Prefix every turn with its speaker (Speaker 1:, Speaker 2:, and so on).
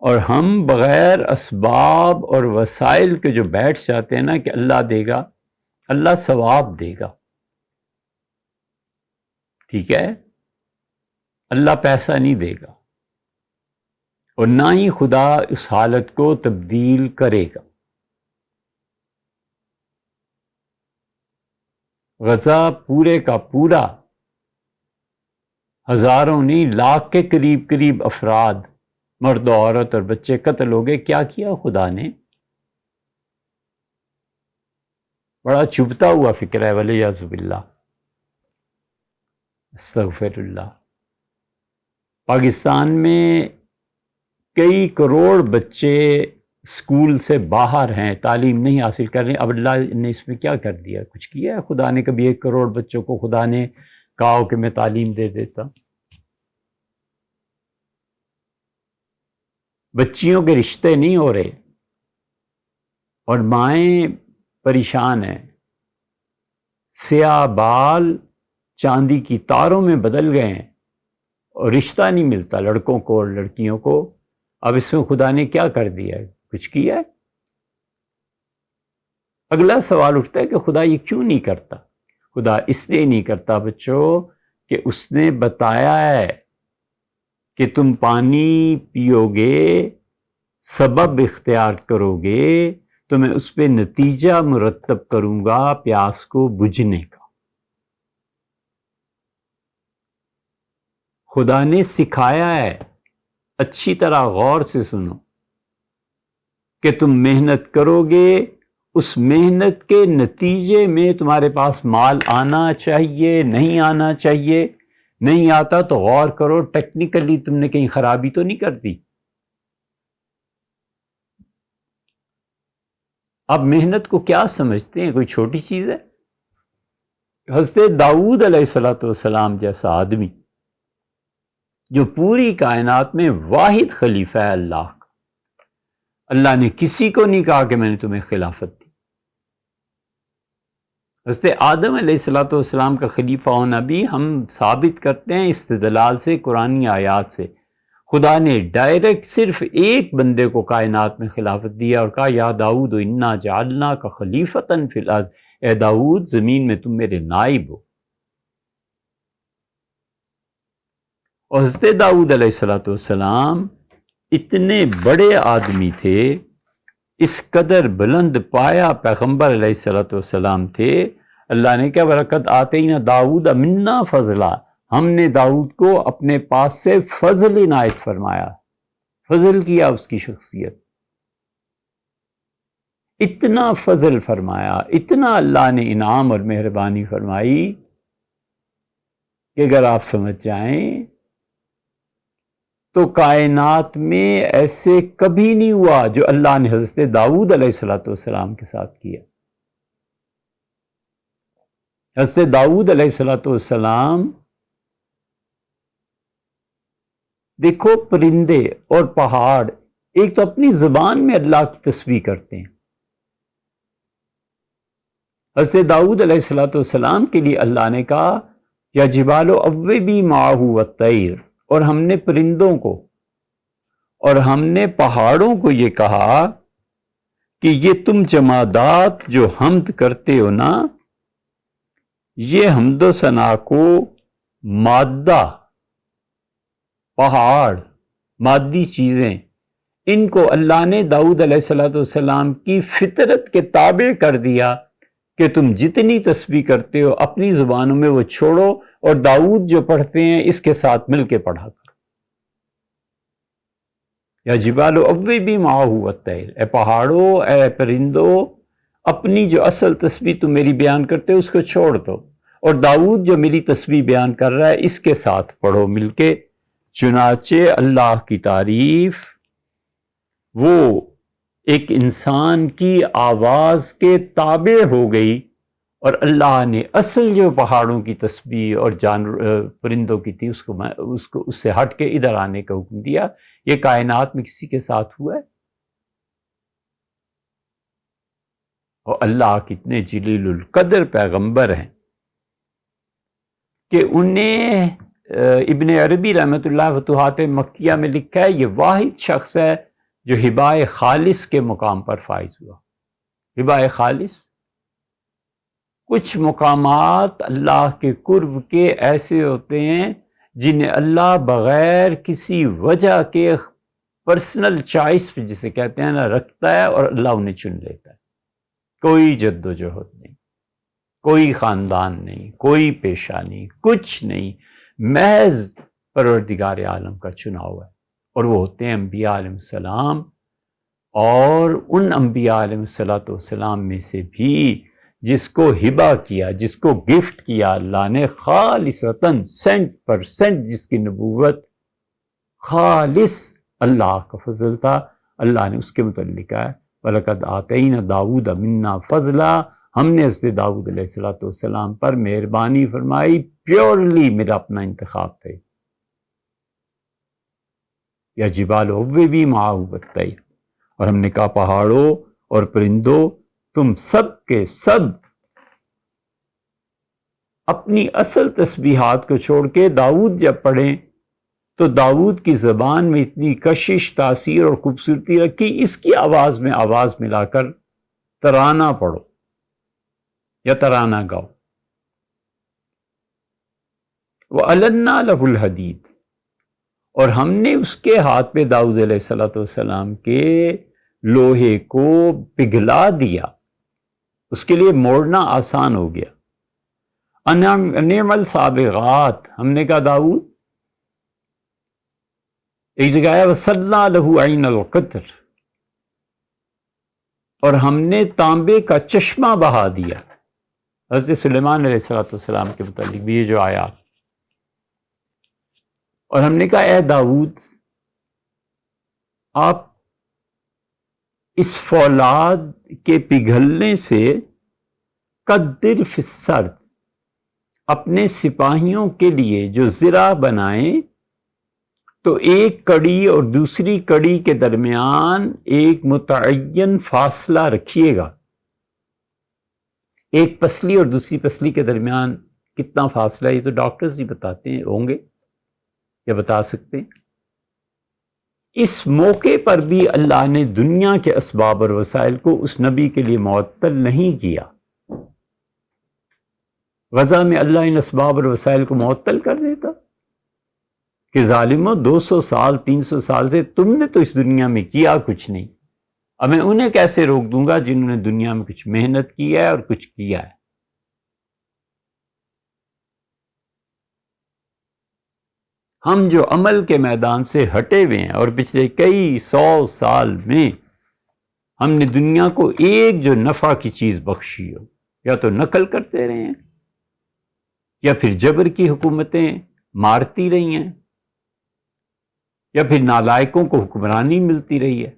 Speaker 1: اور ہم بغیر اسباب اور وسائل کے جو بیٹھ جاتے ہیں نا کہ اللہ دے گا، اللہ ثواب دے گا، ٹھیک ہے، اللہ پیسہ نہیں دے گا، اور نہ ہی خدا اس حالت کو تبدیل کرے گا۔ غزہ پورے کا پورا ہزاروں نہیں لاکھ کے قریب افراد، مرد و عورت اور بچے قتل ہو گئے۔ کیا کیا خدا نے؟ بڑا چبھتا ہوا فکر ہے، ولیعذ باللہ، استغفر اللہ۔ پاکستان میں کئی کروڑ بچے اسکول سے باہر ہیں، تعلیم نہیں حاصل کر رہے۔ اب اللہ نے اس میں کیا کر دیا؟ کچھ کیا ہے خدا نے؟ کبھی 1 کروڑ بچوں کو خدا نے کہا ہو کہ میں تعلیم دے دیتا؟ بچیوں کے رشتے نہیں ہو رہے اور مائیں پریشان ہیں، سیاہ بال چاندی کی تاروں میں بدل گئے ہیں اور رشتہ نہیں ملتا لڑکوں کو اور لڑکیوں کو۔ اب اس میں خدا نے کیا کر دیا ہے؟ کچھ کیا ہے؟ اگلا سوال اٹھتا ہے کہ خدا یہ کیوں نہیں کرتا؟ خدا اس لیے نہیں کرتا بچوں کہ اس نے بتایا ہے کہ تم پانی پیو گے، سبب اختیار کرو گے تو میں اس پہ نتیجہ مرتب کروں گا پیاس کو بجھنے کا۔ خدا نے سکھایا ہے، اچھی طرح غور سے سنو، کہ تم محنت کرو گے، اس محنت کے نتیجے میں تمہارے پاس مال آنا چاہیے، نہیں آنا چاہیے۔ نہیں آتا تو غور کرو ٹیکنیکلی تم نے کہیں خرابی تو نہیں کر دی۔ اب محنت کو کیا سمجھتے ہیں؟ کوئی چھوٹی چیز ہے؟ حضرت داؤد علیہ السلام جیسا آدمی جو پوری کائنات میں واحد خلیفہ ہے اللہ کا، اللہ نے کسی کو نہیں کہا کہ میں نے تمہیں خلافت دی۔ حضرت آدم علیہ السلام کا خلیفہ ہونا بھی ہم ثابت کرتے ہیں استدلال سے، قرآنی آیات سے۔ خدا نے ڈائریکٹ صرف ایک بندے کو کائنات میں خلافت دیا اور کہا یا داؤد انا جعلناک خلیفتن فی الارض، اے داؤد زمین میں تم میرے نائب ہو۔ اور حضرت داؤد علیہ السلام اتنے بڑے آدمی تھے، اس قدر بلند پایا پیغمبر علیہ السلام تھے، اللہ نے کیا برکت آتینا داؤد منا فضلا، ہم نے داؤد کو اپنے پاس سے فضل عنایت فرمایا، فضل کیا اس کی شخصیت، اتنا فضل فرمایا، اتنا اللہ نے انعام اور مہربانی فرمائی کہ اگر آپ سمجھ جائیں تو کائنات میں ایسے کبھی نہیں ہوا جو اللہ نے حضرت داؤد علیہ السلام کے ساتھ کیا۔ حضرت داؤد علیہ السلام دیکھو، پرندے اور پہاڑ ایک تو اپنی زبان میں اللہ کی تسبیح کرتے ہیں۔ حضرت داؤد علیہ السلام کے لیے اللہ نے کہا یا جبال اوبی معہ والطیر، اور ہم نے پرندوں کو اور ہم نے پہاڑوں کو یہ کہا کہ یہ تم جمادات جو حمد کرتے ہو نا، یہ حمد و ثنا کو مادہ، پہاڑ، مادی چیزیں، ان کو اللہ نے داؤد علیہ السلام کی فطرت کے تابع کر دیا کہ تم جتنی تسبیح کرتے ہو اپنی زبانوں میں وہ چھوڑو، اور داؤد جو پڑھتے ہیں اس کے ساتھ مل کے پڑھا کرو۔ یا جبال اوبی معہ والطیر، اے پہاڑوں، اے پرندوں، اپنی جو اصل تسبیح تم میری بیان کرتے ہو اس کو چھوڑ دو، اور داؤد جو میری تسبیح بیان کر رہا ہے اس کے ساتھ پڑھو مل کے۔ چنانچہ اللہ کی تعریف وہ ایک انسان کی آواز کے تابع ہو گئی، اور اللہ نے اصل جو پہاڑوں کی تسبیح اور جانور پرندوں کی تھی اس سے ہٹ کے ادھر آنے کا حکم دیا۔ یہ کائنات میں کسی کے ساتھ ہوا ہے؟ اور اللہ کتنے جلیل القدر پیغمبر ہیں کہ انہیں ابن عربی رحمۃ اللہ فتوحات مکیہ میں لکھا ہے، یہ واحد شخص ہے جو ہبہ خالص کے مقام پر فائز ہوا۔ ہبہ خالص، کچھ مقامات اللہ کے قرب کے ایسے ہوتے ہیں جنہیں اللہ بغیر کسی وجہ کے پرسنل چوائس پہ جسے کہتے ہیں نا رکھتا ہے، اور اللہ انہیں چن لیتا ہے۔ کوئی جد و جہد نہیں، کوئی خاندان نہیں، کوئی پیشہ نہیں، کچھ نہیں، محض پروردگار عالم کا چناؤ ہے، اور وہ ہوتے ہیں انبیاء علیہ السلام۔ اور ان انبیاء علیہ السلام میں سے بھی جس کو ہبہ کیا، جس کو گفٹ کیا اللہ نے خالصتاً 100% جس کی نبوت خالص اللہ کا فضل تھا، اللہ نے اس کے متعلق کہا ہے وَلَقَدْ آتَيْنَا دَاوُودَ مِنَّا فَضْلًا، ہم نے حضرت داؤد علیہ السلام پر مہربانی فرمائی، پیورلی میرا اپنا انتخاب تھے۔ یا جبال اوّبی معہ والطیر، اور ہم نے کہا پہاڑوں اور پرندوں تم سب کے سب اپنی اصل تسبیحات کو چھوڑ کے داؤد جب پڑھیں تو داؤد کی زبان میں اتنی کشش، تاثیر اور خوبصورتی رکھی، اس کی آواز میں آواز ملا کر ترانہ پڑھو یا ترانہ گاؤ۔ وَأَلَنَّا لَهُ الْحَدِيدَ، اور ہم نے اس کے ہاتھ پہ داؤد علیہ السلام کے لوہے کو پگھلا دیا، اس کے لیے موڑنا آسان ہو گیا۔ اَنِعْمَ السَّابِغَاتِ، ہم نے کہا داؤد، ایک جگہ ہے وَصَلَّى لَهُ عَيْنَ الْقَطْرِ، اور ہم نے تانبے کا چشمہ بہا دیا۔ حضرت سلیمان علیہ السلام کے متعلق بھی یہ جو آیات، اور ہم نے کہا اے داؤد، آپ اس فولاد کے پگھلنے سے قدر فی السرد، اپنے سپاہیوں کے لیے جو زرہ بنائیں تو ایک کڑی اور دوسری کڑی کے درمیان ایک متعین فاصلہ رکھیے گا۔ ایک پسلی اور دوسری پسلی کے درمیان کتنا فاصلہ ہے یہ تو ڈاکٹرز ہی بتاتے ہیں، ہوں گے یا بتا سکتے ہیں۔ اس موقع پر بھی اللہ نے دنیا کے اسباب اور وسائل کو اس نبی کے لیے معطل نہیں کیا۔ غزہ میں اللہ ان اسباب اور وسائل کو معطل کر دیتا کہ ظالموں 200 سال 300 سال سے تم نے تو اس دنیا میں کیا کچھ نہیں، اب میں انہیں کیسے روک دوں گا جنہوں نے دنیا میں کچھ محنت کی ہے اور کچھ کیا ہے۔ ہم جو عمل کے میدان سے ہٹے ہوئے ہیں اور پچھلے کئی 100 سال میں ہم نے دنیا کو ایک جو نفع کی چیز بخشی ہو، یا تو نقل کرتے رہے ہیں یا پھر جبر کی حکومتیں مارتی رہی ہیں یا پھر نالائقوں کو حکمرانی ملتی رہی ہے۔